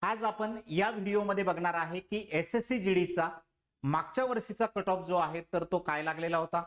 आज आपण या व्हिडिओमध्ये बघणार आहे की एसएससी जीडीचा मागच्या वर्षीचा कट ऑफ जो आहे तर तो काय लागलेला होता,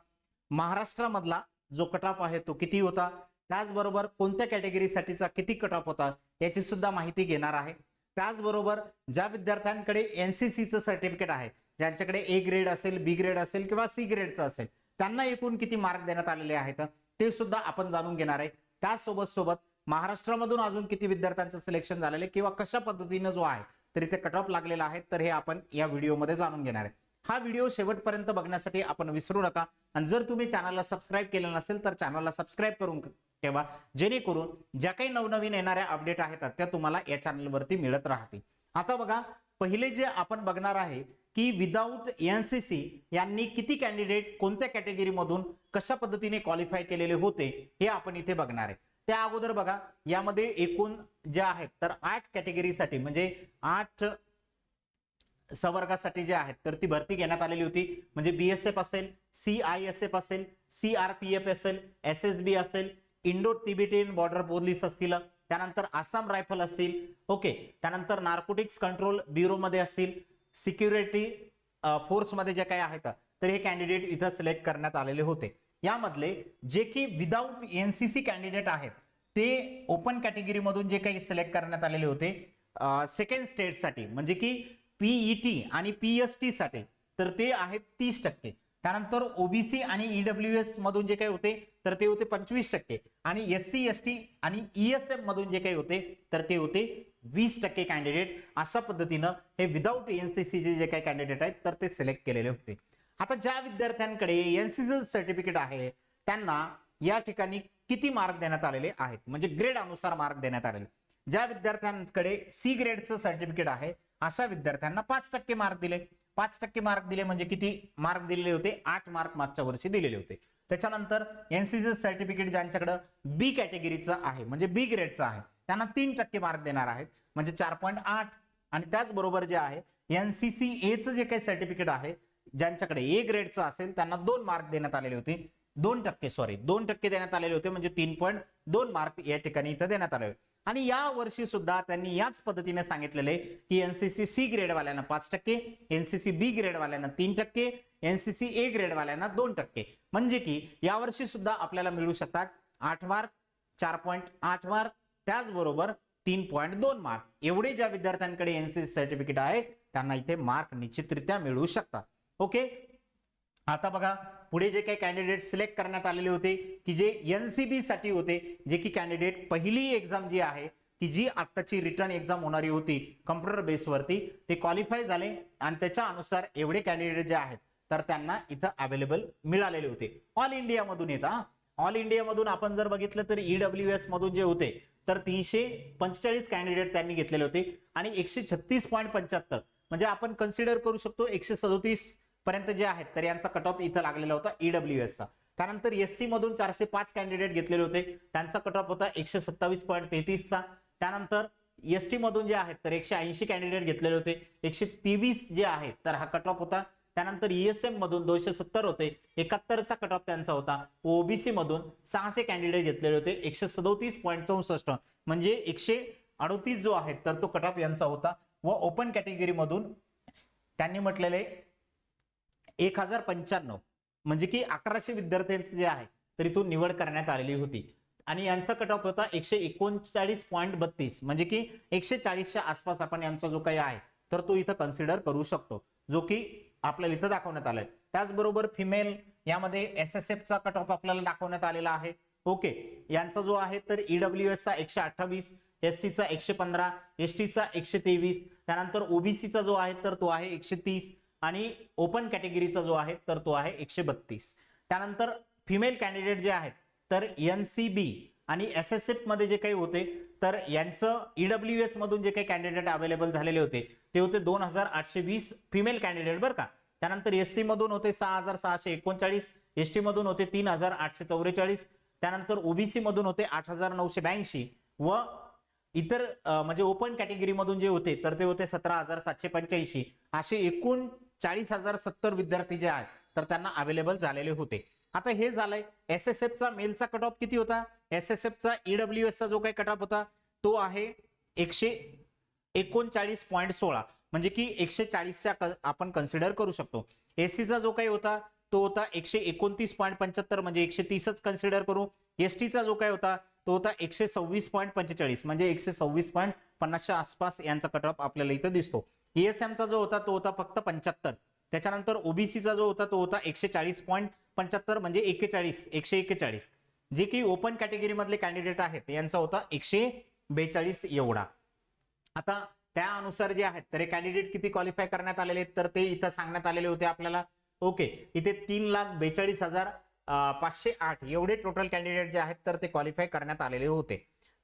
महाराष्ट्रामधला जो कट ऑफ आहे तो किती होता, त्याचबरोबर कोणत्या कॅटेगरीसाठीचा किती कट ऑफ होता याची सुद्धा माहिती घेणार आहे। त्याचबरोबर ज्या विद्यार्थ्यांकडे एनसीसीचं सर्टिफिकेट आहे, ज्यांच्याकडे ए ग्रेड असेल, बी ग्रेड असेल किंवा सी ग्रेडचं असेल, त्यांना एकूण किती मार्क देण्यात आलेले आहेत ते सुद्धा आपण जाणून घेणार आहे। त्यासोबत सोबत महाराष्ट्रामधून अजून किती विद्यार्थ्यांचं सिलेक्शन झालेले किंवा कशा पद्धतीने जो आहे तर इथे कट ऑफ लागलेला आहे, तर हे आपण या व्हिडिओमध्ये जाणून घेणार आहे। हा व्हिडिओ शेवटपर्यंत बघण्यासाठी आपण विसरू नका आणि जर तुम्ही चॅनलला सबस्क्राइब केलं नसेल तर चॅनलला सबस्क्राइब करून ठेवा, जेणेकरून ज्या काही नवनवीन येणाऱ्या अपडेट आहेत त्या तुम्हाला या चॅनलवरती मिळत राहतील। आता बघा, पहिले जे आपण बघणार आहे की विदाउट एनसीसी यांनी किती कॅन्डिडेट कोणत्या कॅटेगरी मधून कशा पद्धतीने क्वालिफाय केलेले होते हे आपण इथे बघणार आहे। त्या अगोदर बघा, यामध्ये एकूण जे आहेत तर 8 कॅटेगरीसाठी म्हणजे 8 संवर्गासाठी जे आहेत तर ती भरती घेण्यात आलेली होती। म्हणजे बीएसएफ असेल, सीआयएसएफ असेल, सीआरपीएफ असेल, एसएसबी असेल, इंडो तिबेटियन बॉर्डर पोलीस असतील, त्यानंतर आसाम रायफल असतील, ओके, त्यानंतर नार्कोटिक्स कंट्रोल ब्युरो मध्ये असतील, सिक्युरिटी फोर्स मध्ये जे काही आहेत तर हे कॅन्डिडेट इथं सिलेक्ट करण्यात आलेले होते। यामधले जे की विदाउट एनसीसी कॅन्डिडेट आहेत ते ओपन कॅटेगरी मधून जे काही सिलेक्ट करण्यात आलेले होते सेकंड स्टेट साठी, म्हणजे की पीईटी आणि पीएसटी साठी, तर ते आहेत 30%। त्यानंतर ओबीसी आणि ईडब्ल्यूएस मधून जे काही होते तर ते होते 25% आणि एससी एसटी आणि ईएसएफ मधून जे काही होते तर ते होते 20% कॅन्डिडेट। अशा पद्धतीनं हे विदाउट एनसीसी जे काही कॅन्डिडेट आहेत तर ते सिलेक्ट केलेले होते। आता ज्या विद्यार्थ्यांकडे एनसीसी सर्टिफिकेट आहे त्यांना या ठिकाणी किती मार्क देण्यात आलेले आहेत, म्हणजे ग्रेड अनुसार मार्क देण्यात आलेले। ज्या विद्यार्थ्यांकडे सी ग्रेडचं सर्टिफिकेट आहे अशा विद्यार्थ्यांना 5% मार्क दिले। 5% मार्क दिले म्हणजे किती मार्क दिलेले होते, 8 मार्क मागच्या वर्षी दिलेले होते। त्याच्यानंतर एनसीसी सर्टिफिकेट ज्यांच्याकडे बी कॅटेगरीचं आहे म्हणजे बी ग्रेडचं आहे त्यांना 3% मार्क देणार आहेत म्हणजे 4.8। आणि त्याचबरोबर जे आहे एनसीसी एचं जे काही सर्टिफिकेट आहे ज्यांच्याकडे ए ग्रेडचं असेल त्यांना 2 मार्क देण्यात आलेले होते, 2% देण्यात आलेले होते म्हणजे 3.2 मार्क या ठिकाणी इथं देण्यात आले। आणि या वर्षी सुद्धा त्यांनी याच पद्धतीने सांगितलेले की एनसीसी सी ग्रेड वाल्यांना 5%, एनसीसी बी ग्रेड वाल्यांना 3%, एनसीसी ए ग्रेड वाल्यांना 2%, म्हणजे की या वर्षी सुद्धा आपल्याला मिळू शकतात 8 मार्क, 4.8 मार्क, त्याचबरोबर 3.2 मार्क एवढे ज्या विद्यार्थ्यांकडे एनसीसी सर्टिफिकेट आहे त्यांना इथे मार्क निश्चितरित्या मिळू शकतात। ओके, आता बघा पुढे जे काही कॅन्डिडेट सिलेक्ट करण्यात आलेले होते की जे एनसीबी साठी होते, जे की कॅन्डिडेट पहिली एक्झाम जी आहे की जी आत्ताची रिटर्न एक्झाम होणारी होती कॉम्प्युटर बेसवरती, ते क्वालिफाय झाले आणि त्याच्या अनुसार एवढे कॅन्डिडेट जे आहेत तर त्यांना इथं अवेलेबल मिळालेले होते। ऑल इंडिया मधून येतात, ऑल इंडिया मधून आपण जर बघितलं तर ईडब्ल्यूएस मधून जे होते तर 345 कॅन्डिडेट त्यांनी घेतलेले होते आणि 136.75 म्हणजे आपण कन्सिडर करू शकतो 137 पर्यंत जे आहेत तर यांचा कट ऑफ इथं लागलेला होता ईडब्ल्यूएस चा। त्यानंतर एससी मधून 405 कॅन्डिडेट घेतलेले होते, त्यांचा कट ऑफ होता 127.33 चा। त्यानंतर एसटी मधून जे आहेत तर 180 कॅन्डिडेट घेतलेले होते, 123 जे आहेत तर हा कट ऑफ होता। त्यानंतर ईएसएम मधून 270 होते, 71 चा कट ऑफ त्यांचा होता। ओबीसी मधून 600 कॅन्डिडेट घेतलेले होते, 137.64 म्हणजे 138 जो आहे तर तो कट ऑफ यांचा होता। व ओपन कॅटेगरी मधून त्यांनी म्हटलेले 1095 म्हणजे की 1100 विद्यार्थ्यांचे जे आहे तर इथून निवड करण्यात आलेली होती आणि यांचा कट ऑफ होता 139.32 म्हणजे की 140च्या आसपास आपण यांचा जो काही आहे तर तो इथं कन्सिडर करू शकतो, जो की आपल्याला इथं दाखवण्यात आलाय। त्याचबरोबर फिमेल यामध्ये एसएसएफ चा कट ऑफ आपल्याला दाखवण्यात आलेला आहे। ओके, यांचा जो आहे तर ईडब्ल्यूएस चा 128, एससी चा 115, एसटी चा 123, त्यानंतर ओबीसी चा जो आहे तर तो आहे 130 आणि ओपन कॅटेगरीचा जो आहे तर तो आहे 132। त्यानंतर फिमेल कॅन्डिडेट जे आहेत तर एनसीबी आणि एसएसएफ मध्ये जे काही होते तर यांचं ईडब्ल्यूएस मधून जे काही कॅन्डिडेट अवेलेबल झालेले होते ते होते 2820 फिमेल कॅन्डिडेट बरं का। त्यानंतर एससी मधून होते 6639, एसटी मधून होते 3844, त्यानंतर ओबीसी मधून होते 8982 व इतर म्हणजे ओपन कॅटेगरी मधून जे होते तर ते होते 17785। असे एकूण 40,070 विद्यार्थी जे आहेत तर त्यांना अवेलेबल झालेले होते। आता हे झालंय एसएसएफ चा मेलचा कट ऑफ किती होता, एसएसएफ चा ईडब्ल्यूएस चा जो काही कट ऑफ होता तो आहे 39.16 म्हणजे की 140च्या आपण कन्सिडर करू शकतो. एससीचा जो काही होता तो होता 129.75 म्हणजे 130च कन्सिडर करू. एसटीचा जो काही होता तो होता 126.45 म्हणजे 126.50च्या आसपास यांचा कट ऑफ आपल्याला इथं दिसतो. ईएसएमचा जो होता तो होता फक्त 75. त्याच्यानंतर ओबीसीचा जो होता तो होता 140.75 म्हणजे 141. जे की ओपन कॅटेगरी मधले कॅन्डिडेट आहेत यांचा होता 142 एवढा. आता त्यानुसार जे आहेत तर हे कॅन्डिडेट किती क्वालिफाय करण्यात आलेले आहेत तर ते इथं सांगण्यात आलेले होते आपल्याला. ओके, इथे 3,42,508 एवढे टोटल कॅन्डिडेट जे आहेत तर ते क्वालिफाय करण्यात आलेले होते.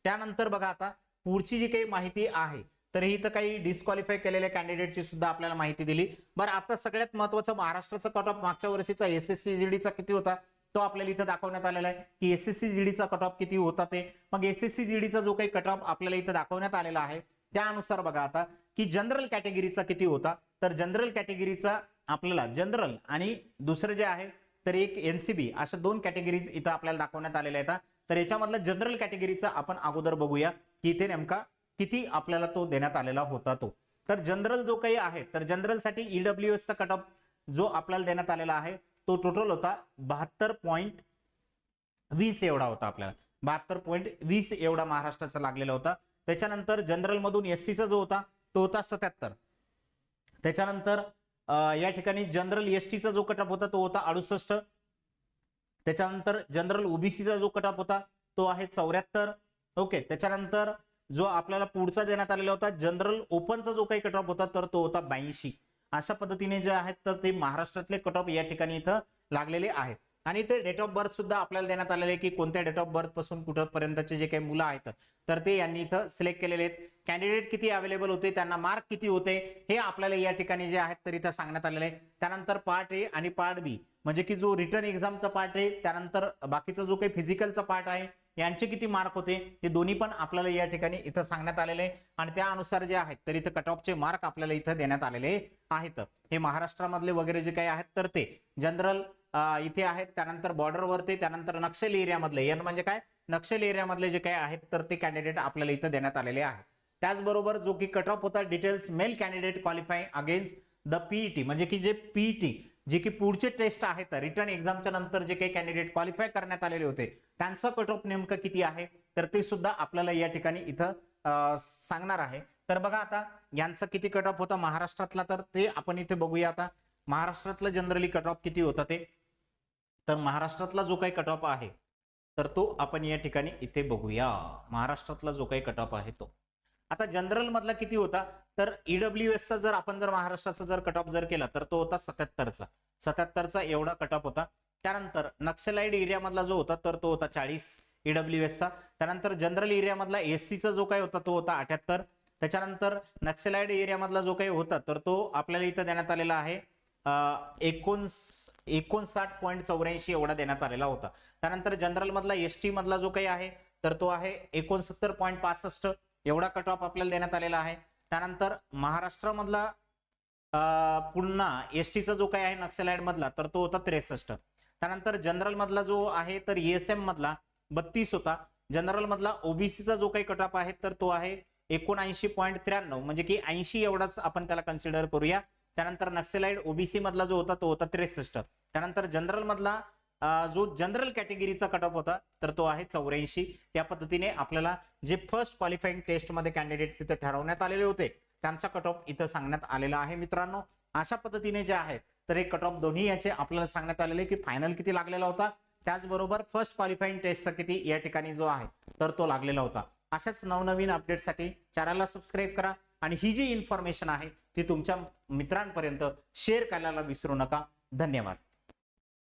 त्यानंतर बघा आता पुढची जी काही माहिती आहे तर ही तर काही डिस्क्वालिफाय केलेल्या कॅन्डिडेटची सुद्धा आपल्याला माहिती दिली. बरं, आता सगळ्यात महत्त्वाचं महाराष्ट्राचा कट ऑफ मागच्या वर्षीचा एसएससी जीडीचा किती होता तो आपल्याला इथं दाखवण्यात आलेला आहे की एसएससी जीडीचा कट ऑफ किती होता ते. मग एसएससी जीडीचा जो काही कट ऑफ आपल्याला इथं दाखवण्यात आलेला आहे त्यानुसार बघा आता की जनरल कॅटेगरीचा किती होता तर जनरल कॅटेगरीचा आपल्याला जनरल आणि दुसरं जे आहे तर एक एनसीबी अशा 2 कॅटेगरीज इथं आपल्याला दाखवण्यात आलेल्या आहेत. तर याच्यामधला जनरल कॅटेगरीचा आपण अगोदर बघूया की इथे नेमका किती आपल्याला तो देण्यात आलेला होता तो. तर जनरल जो काही आहे तर जनरल साठी ईडब्ल्यूएस चा कट ऑफ जो आपल्याला देण्यात आलेला आहे तो टोटल होता 72.20 एवढा होता. आपल्याला 72.20 एवढा महाराष्ट्राचा लागलेला होता. त्याच्यानंतर जनरल मधून एससीचा जो होता तो होता 77. त्याच्यानंतर या ठिकाणी जनरल एसटीचा जो कट ऑफ होता तो होता 68. त्याच्यानंतर जनरल ओबीसीचा जो कट ऑफ होता तो आहे 74. ओके, त्याच्यानंतर जो आपल्याला पुढचा देण्यात आलेला होता जनरल ओपनचा जो काही कट ऑफ होता तर तो होता 82. अशा पद्धतीने जे आहेत तर ते महाराष्ट्रातले कट ऑफ या ठिकाणी इथं लागलेले आहेत. आणि ते डेट ऑफ बर्थ सुद्धा आपल्याला देण्यात आलेले की कोणत्या डेट ऑफ बर्थ पासून कुठपर्यंतचे जे काही मुलं आहेत तर ते यांनी इथं सिलेक्ट केलेले आहेत. कॅन्डिडेट किती अवेलेबल होते, त्यांना मार्क किती होते हे आपल्याला या ठिकाणी जे आहेत तर इथं सांगण्यात आलेलं आहे. त्यानंतर पार्ट ए आणि पार्ट बी म्हणजे की जो रिटर्न एक्झामचा पार्ट आहे त्यानंतर बाकीचा जो काही फिजिकलचा पार्ट आहे यांचे किती मार्क होते हे दोन्ही पण आपल्याला या ठिकाणी इथं सांगण्यात आलेले आहे. आणि त्यानुसार जे आहेत तर इथं कट ऑफचे मार्क आपल्याला इथं देण्यात आलेले आहेत. हे महाराष्ट्रामधले वगैरे जे काही आहेत तर ते जनरल इथे आहेत. त्यानंतर बॉर्डरवरती, त्यानंतर नक्षल एरियामधले एन म्हणजे काय नक्षल एरियामधले जे काही आहेत तर ते कॅन्डिडेट आपल्याला इथं देण्यात आलेले आहेत. त्याचबरोबर जो की कट ऑफ होता details mail candidate qualifying against the PET म्हणजे की जे पीईटी जे की पुढचे टेस्ट आहेत रिटर्न एक्झामच्या नंतर जे काही कॅन्डिडेट क्वालिफाय करण्यात आलेले होते त्यांचा कट ऑफ नेमकं किती आहे तर ते सुद्धा आपल्याला या ठिकाणी इथं सांगणार आहे. तर बघा आता यांचा किती कट ऑफ होता महाराष्ट्रातला तर ते आपण इथे बघूया. आता महाराष्ट्रातलं जनरली कट ऑफ किती होता ते तर महाराष्ट्रातला जो काही कट ऑफ आहे तर तो आपण या ठिकाणी इथे बघूया. महाराष्ट्रातला जो काही कट ऑफ आहे तो आता जनरल मधला किती होता तर ईडब्ल्यूएस चा जर आपण जर महाराष्ट्राचा जर कट ऑफ जर केला तर तो होता 77चा एवढा कट ऑफ होता. त्यानंतर नक्षलाइड एरिया मधला जो होता तर तो होता 40 ईडब्ल्यूएस चा. त्यानंतर जनरल एरिया मधला एससी चा जो काही होता तो होता 78. त्याच्यानंतर नक्षलाइड एरिया मधला जो काही होता तर तो आपल्याला इथं देण्यात आलेला आहे 59.84 एवढा देण्यात आलेला होता. त्यानंतर जनरल मधला एसटी मधला जो काही आहे तर तो आहे 69.65 एवढा कट ऑफ आपल्याला देण्यात आलेला आहे. त्यानंतर महाराष्ट्रामधला पुन्हा एसटीचा जो काही आहे नक्षलाइड मधला तर तो होता 63. त्यानंतर जनरल मधला जो आहे तर ईएसएम मधला 32 होता. जनरल मधला ओबीसीचा जो काही कट ऑफ आहे तर तो आहे 79.93 म्हणजे की 80 एवढाच आपण त्याला कन्सिडर करूया. त्यानंतर नक्षलाइड ओबीसी मधला जो होता तो होता 63. त्यानंतर जनरल मधला जो जनरल कॅटेगरीचा कट ऑफ होता तर तो आहे 84. या पद्धतीने आपल्याला जे फर्स्ट क्वालिफाईंग टेस्ट मध्ये कॅन्डिडेट तिथे ठरवण्यात आलेले होते त्यांचा कट ऑफ इथं सांगण्यात आलेला आहे. मित्रांनो अशा पद्धतीने जे आहे तर एक कट ऑफ दोन्ही याचे आपल्याला सांगण्यात आलेले की फायनल किती लागलेला होता त्याचबरोबर फर्स्ट क्वालिफाईंग टेस्टचा किती या ठिकाणी जो आहे तर तो लागलेला होता. अशाच नवनवीन अपडेटसाठी चॅनलला सबस्क्राईब करा आणि ही जी इन्फॉर्मेशन आहे ती तुमच्या मित्रांपर्यंत शेअर करायला विसरू नका. धन्यवाद.